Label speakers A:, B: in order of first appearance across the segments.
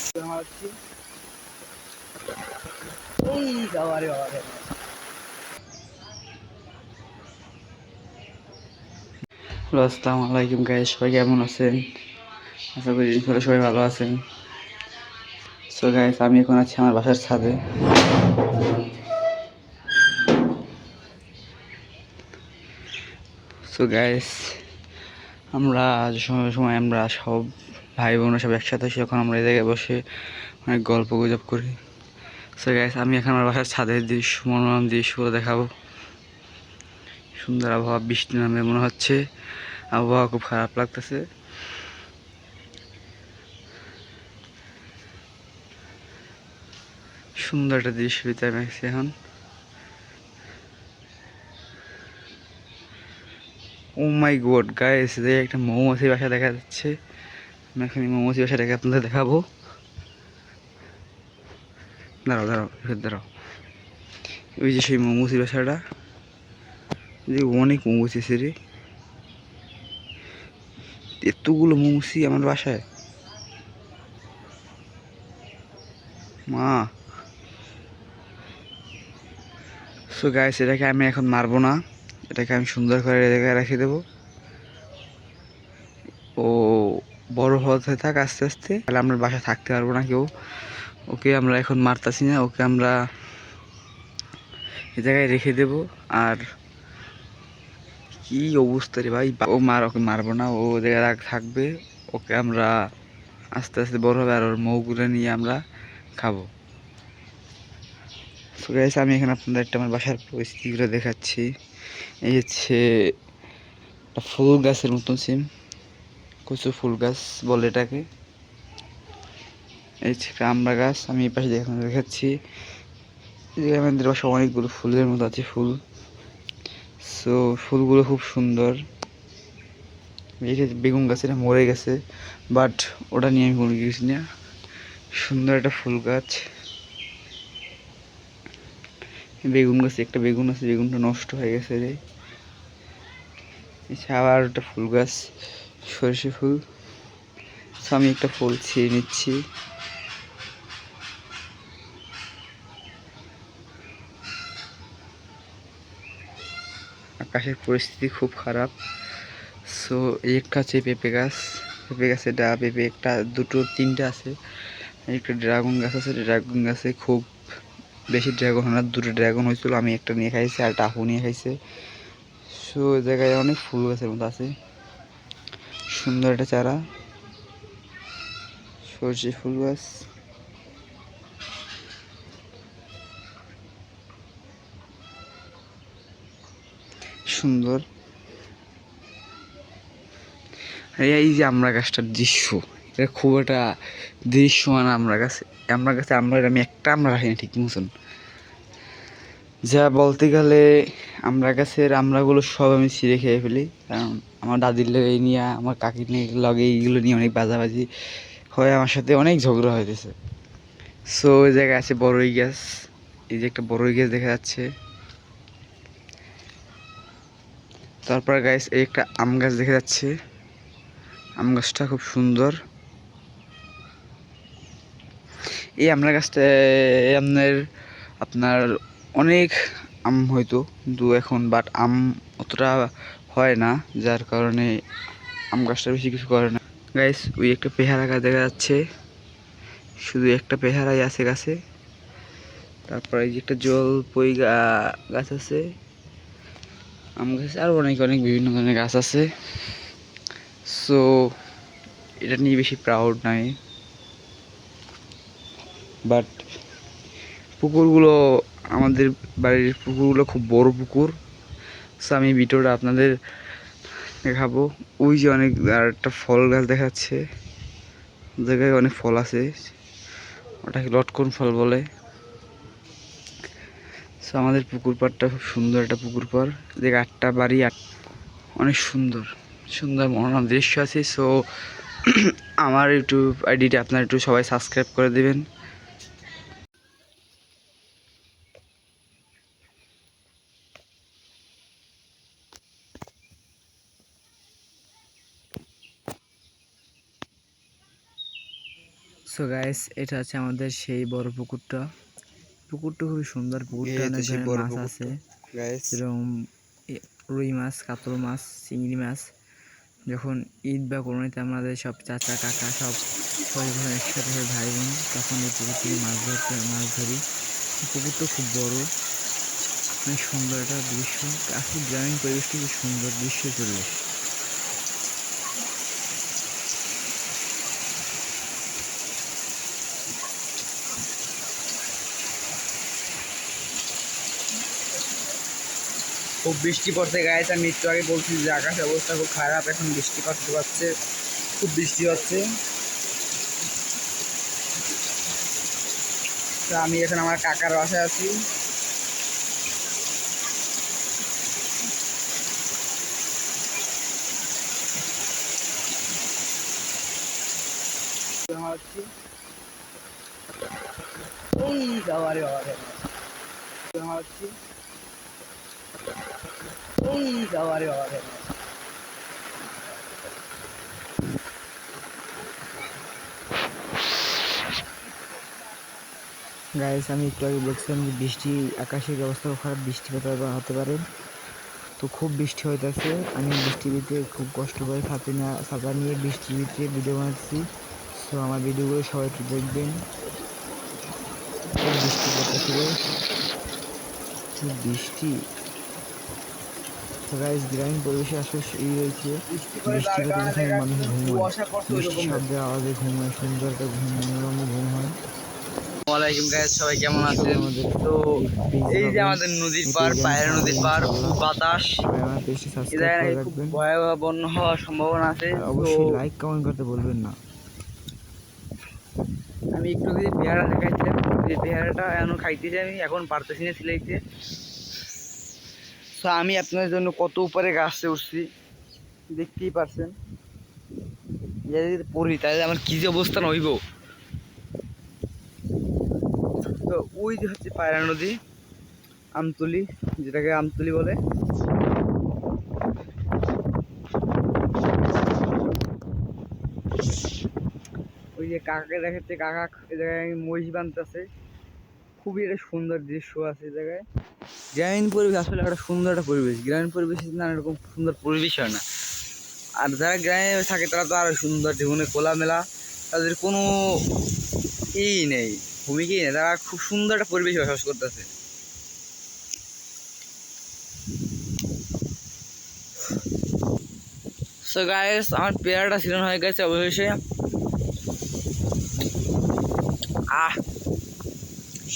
A: আসসালামু আলাইকুম গাইস, সবাই কেমন আছেন? আশা করি সবাই ভালো আছেন। সো গাইস, আমি এখন আছি আমার বাসার ছাদে। সো গাইস, আমরা সময় আমরা সব ভাই বোনরা সব একসাথে এসে এখন আমরা এই জায়গায় বসে অনেক গল্প গুজব করি। সো গাইস, আমি এখন আমার বাসার ছাদের দৃশ্য, মনোরম দৃশ্যগুলো দেখাবো। সুন্দর আবহাওয়া, বৃষ্টি নামে মনে হচ্ছে, আবহাওয়া খুব খারাপ লাগতেছে। সুন্দর একটা দৃশ্য দিতে আমি এখন। ও মাই গড গাইস, যে একটা মৌমাছির বাসা দেখা যাচ্ছে। আমি এখন এই মৌমাছির বাসাটাকে আপনাদের দেখাবো। দাঁড়াও দাঁড়াও দাঁড়াও, ওই যে সেই মৌমাছির বাসাটা, যে অনেক মৌমাছি আছে রে, এতগুলো মৌমাছি আমার বাসায়। মা, সো গাইস, এটাকে আমি এখন মারবো না, এটাকে আমি সুন্দর করে জায়গায় রেখে দেবো। ও বড় হতে থাক আস্তে আস্তে, তাহলে আমরা বাসায় থাকতে পারবো না কেউ। ওকে আমরা এখন মারতাছি না, ওকে আমরা এ জায়গায় রেখে দেব। আর কি অবস্থা রে ভাই, ওকে মারবো না, ও জায়গায় থাকবে। ওকে আমরা আস্তে আস্তে বড় হবে, আর ওর মৌগুলো নিয়ে আমরা খাবো। সো গাইস, আমি এখানে আপনাদের একটা আমার বাসার পরিস্থিতিগুলো দেখাচ্ছি। এই হচ্ছে একটা ফুল গাছের মতন সিম, কচু ফুল গাছ বলে এটাকে। এই হচ্ছে আমরা গাছ, আমি এই পাশে দেখাচ্ছি যে আমাদের বাসা অনেকগুলো ফুলের মতো আছে ফুল। সো ফুলগুলো খুব সুন্দর। বেগুন গাছ, এটা মরে গেছে, বাট ওটা নিয়ে আমি কোনো গেছি না। সুন্দর একটা ফুল গাছ, বেগুন গাছে একটা বেগুন আছে, বেগুনটা নষ্ট হয়ে গেছে রে। আবার একটা ফুল গাছ, সরষে ফুল। আমি একটা ফুল ছিঁড়ে নিচ্ছি। আকাশের পরিস্থিতি খুব খারাপ। সো এই একটা হচ্ছে পেঁপে গাছ, পেঁপে গাছে পেঁপে একটা দুটো তিনটে আছে। একটা ড্রাগন গাছ আছে, ড্রাগন গাছে খুব বেশি ড্রাগন হয় না, দুটো ড্রাগন হয়েছিল, আমি একটা নিয়ে খাইছি আর টাহু নিয়ে খাইছে। সো ওই জায়গায় অনেক ফুল গাছের মতো আছে। সুন্দর একটা চারা, সরষে ফুল গাছ। সুন্দর। এই যে আমরা গাছটার দৃশ্য, এটা খুব একটা দৃশ্যমান আমরা গাছ। আমরা গাছে আমি একটা আমরা রাখি না ঠিক মতন। যা বলতে গেলে আমরা গাছের আমরাগুলো সব আমি ছিঁড়ে খেয়ে ফেলি, কারণ আমার দাদির লগে নিয়ে, আমার কাকির লগে এইগুলো নিয়ে অনেক বাজাবাজি হয়, আমার সাথে অনেক ঝগড়া হইতেছে। সো ওই জায়গায় আছে বড়ই গাছ, এই যে একটা বড়ই গাছ দেখা যাচ্ছে। তারপর গাছ এই একটা আম গাছ দেখা যাচ্ছে, আম গাছটা খুব সুন্দর। এই আমরা গাছটা আপনার আপনার অনেক আম হয়তো, কিন্তু এখন বাট আম অতটা হয় না, যার কারণে আম গাছটা বেশি কিছু করে না। গাইস, ওই একটা পেয়ারা গাছ দেখা যাচ্ছে, শুধু একটা পেয়ারাই আছে গাছে। তারপরে এই যে একটা জলপই গাছ আছে, আম গাছ, আর অনেক অনেক বিভিন্ন ধরনের গাছ আছে। সো এটা নিয়ে বেশি প্রাউড নাই, বাট পুকুরগুলো, আমাদের বাড়ির পুকুরগুলো খুব বড় পুকুর। সো আমি ভিডিওটা আপনাদের দেখাবো। ওই যে অনেক আর একটা ফল গাছ দেখাচ্ছে, জায়গায় অনেক ফল আছে, ওটাকে লটকন ফল বলে। সো আমাদের পুকুর পাড়টা খুব সুন্দর একটা পুকুর পাড়, যে 8টা বাড়ি, অনেক সুন্দর সুন্দর মনোরম দৃশ্য আছে। সো আমার ইউটিউব আইডিটা আপনারা একটু সবাই সাবস্ক্রাইব করে দেবেন।
B: সো গাইস, এটা হচ্ছে আমাদের সেই বড় পুকুরটা। পুকুরটা খুবই সুন্দর। পুকুরটা অনেক ধরনের মাছ আছে, যেরকম রুই মাছ, কাতল মাছ, চিংড়ি মাছ। যখন ঈদ বা কোরবানিতে আমাদের সব চাচা কাকা সবাই যখন একসাথে হয় ভাই বোন, তখন এই পুকুর থেকে মাছ ধরি। পুকুরটা খুব বড়, অনেক সুন্দর একটা দৃশ্য। আসলে গ্রামীণ পরিবেশটা খুব সুন্দর দৃশ্যের পরিবেশ।
A: খুব বৃষ্টি পড়ছে গাইস, আমি একটু আগে বলছি যে আকাশের অবস্থা খুব খারাপ, এখন বৃষ্টি পড়তে পারছে, খুব বৃষ্টি হচ্ছে। তো আমি এখন আমার কাকার বাসায় আছি। এই বাবারে বাবারে এই বাবারে বাবারে
B: গাইস, আমি একটু আগে বলছিলাম যে আকাশের অবস্থা খুব খারাপ, বৃষ্টিপাত হতে পারে। তো খুব বৃষ্টি হইতেছে, আমি বৃষ্টির ভিতরে খুব কষ্ট করে ছাতা নিয়ে বৃষ্টির ভিতরে ভিডিও বানাচ্ছি। তো আমার ভিডিওগুলো সবাই একটু দেখবেন। খুব বৃষ্টি পড়তেছিল, খুব বৃষ্টি। তো গাইস, গ্রামীণ পরিবেশে আসলে এই রয়েছে, বৃষ্টিপাতে যখন মানুষ ঘুমায়, বৃষ্টির শব্দের আওয়াজে ঘুমায়, সুন্দর একটা ঘুম, মনোরম ঘুম হয়।
A: ওয়ালাইকুম গাইস, সবাই কেমন আছেন? তো এই যে আমাদের নদীর পার, পায়ের নদীর পার, খুব বাতাস,
B: আমার পেজটি সাবস্ক্রাইব
A: এদের
B: করে
A: খুব
B: রাখবেন,
A: ভয়াবহ বন্যা হওয়ার সম্ভাবনা আছে।
B: আর
A: তো
B: অবশ্যই লাইক কমেন্ট করতে বলবেন না।
A: আমি একটু যদি পেয়ারা দেখাইছিলাম, যে পেয়ারাটা এখনো খাইতেছি, আমি এখন পারতেছি না সিলাইতে। তো আমি আপনাদের জন্য কত উপরে গাছে উঠছি দেখতেই পারছেন। যদি পড়ি তাহলে আমার কী যে অবস্থান হইব। তো ওই যে হচ্ছে পায়রা নদী, আমতলি, যেটাকে আমতলি বলে। ওই যে কাকাকে দেখাচ্ছে, কাকা এই জায়গায় মহিষ বাঁধতেছে। খুবই একটা সুন্দর দৃশ্য আছে এই জায়গায়। গ্রামীণ পরিবেশ আসলে একটা সুন্দর একটা পরিবেশ, গ্রামীণ পরিবেশে নানা রকম সুন্দর পরিবেশ হয় না। আর যারা গ্রামে থাকে তারা তো আরো সুন্দর, জীবনে খোলামেলা, তাদের কোনো নেই, ভূমিকাই নেই, তারা খুব সুন্দর একটা পরিবেশ বসবাস করতেছে। সো গাইস, আমার পেয়ারাটা সিজন হয়ে গেছে অবশেষে।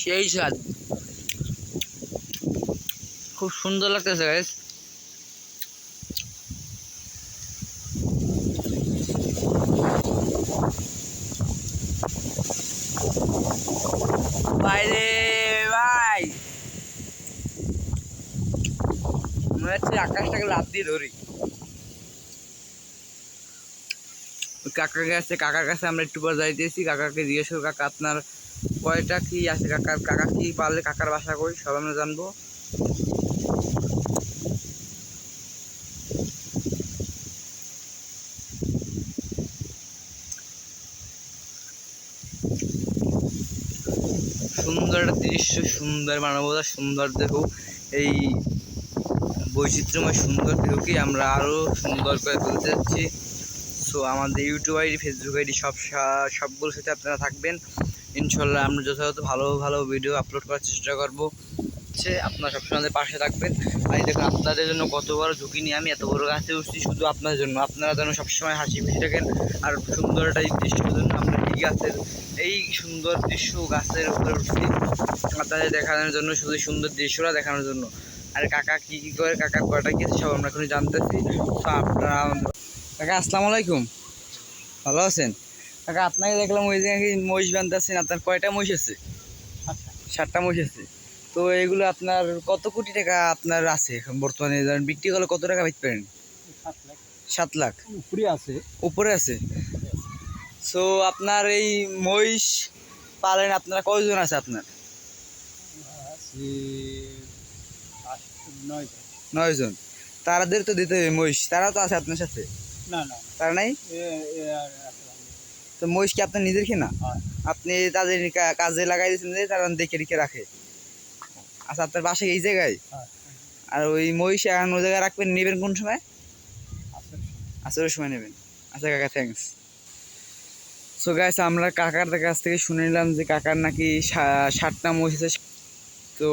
A: সেই স্বাদ, খুব সুন্দর লাগতেছে গাইস। বাইরে ভাই, মনে হচ্ছে আকাশটাকে লাফ দিয়ে ধরি। কাকার কাছে আমরা একটু পর যাইতেছি। কাকাকে জিজ্ঞেস করবো, কাকা আপনার কয়টা কি আছে, কাকা কি পারলে কাকার বাসা কই সব আমরা জানবো। সুন্দর একটা দৃশ্য, সুন্দর মানবতা, সুন্দর দেহ, এই বৈচিত্র্যময় সুন্দর দেহকে আমরা আরও সুন্দর করে তুলতে যাচ্ছি। সো আমাদের ইউটিউব আইডি, ফেসবুক আইডি সবগুলোর সাথে আপনারা থাকবেন ইনশাল্লাহ। আমরা যথাযথ ভালো ভালো ভিডিও আপলোড করার চেষ্টা করবো। আপনারা সবসময় আমাদের পাশে থাকবেন। আর দেখুন, আপনাদের জন্য কত বড় ঝুঁকি নিয়ে আমি এত বড় গাছে উঠছি শুধু আপনাদের জন্য। আপনারা যেন সবসময় হাসি খুশি থাকেন। আর সুন্দর একটা দৃশ্যের জন্য আমরা এই গাছের, এই সুন্দর দৃশ্য গাছের উপরে উঠছি আপনাদের দেখানোর জন্য, শুধু সুন্দর দৃশ্যটা দেখানোর জন্য। আর কাকা কী কী করে, কাকার কয়টা কি সব আমরা এখন জানতেছি। তো আপনারা, কাকা আসসালামু আলাইকুম, ভালো আছেন? কাকা আপনাকে দেখলাম ওই জায়গায় মহিষ বাঁধতেছেন, আপনার কয়টা মহিষ আছে? 7টা মহিষ আছে। তো এগুলো আপনার কত কোটি টাকা আপনার আছে এখন বর্তমানে, বিক্রি করলে কত টাকা পাইতে পারেন? 7 লাখ উপরে আছে, উপরে আছে। সো আপনার এই মহিষ পালেন, আপনারা কয়জন আছে আপনার? 9 জন। তাদের তো দিতে হবে মহিষ, তারা তো আছে আপনার সাথে? না, তারা নাই। তো তো মহিষ কি আপনার নিজের কিনা?
C: হ্যাঁ।
A: আপনি তাদের কাজে লাগাই দিয়েছেন যে তারা দেখে রেখে রাখে? আচ্ছা, আপনার বাসা এই জায়গায়?
C: হ্যাঁ।
A: আর ওই মহিষ এখন ওই জায়গায় রাখবেন, নেবেন কোন সময়?
C: আছে।
A: আসরের সময় নেবেন। আচ্ছা কাকা, থ্যাঙ্কস। সো গাইস, আমরা কাকার কাছ থেকে শুনে নিলাম যে কাকার নাকি 60টা মহিষ আছে। তো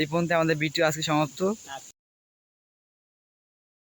A: এই পর্যন্ত আমাদের ভিডিও আজকে সমাপ্ত।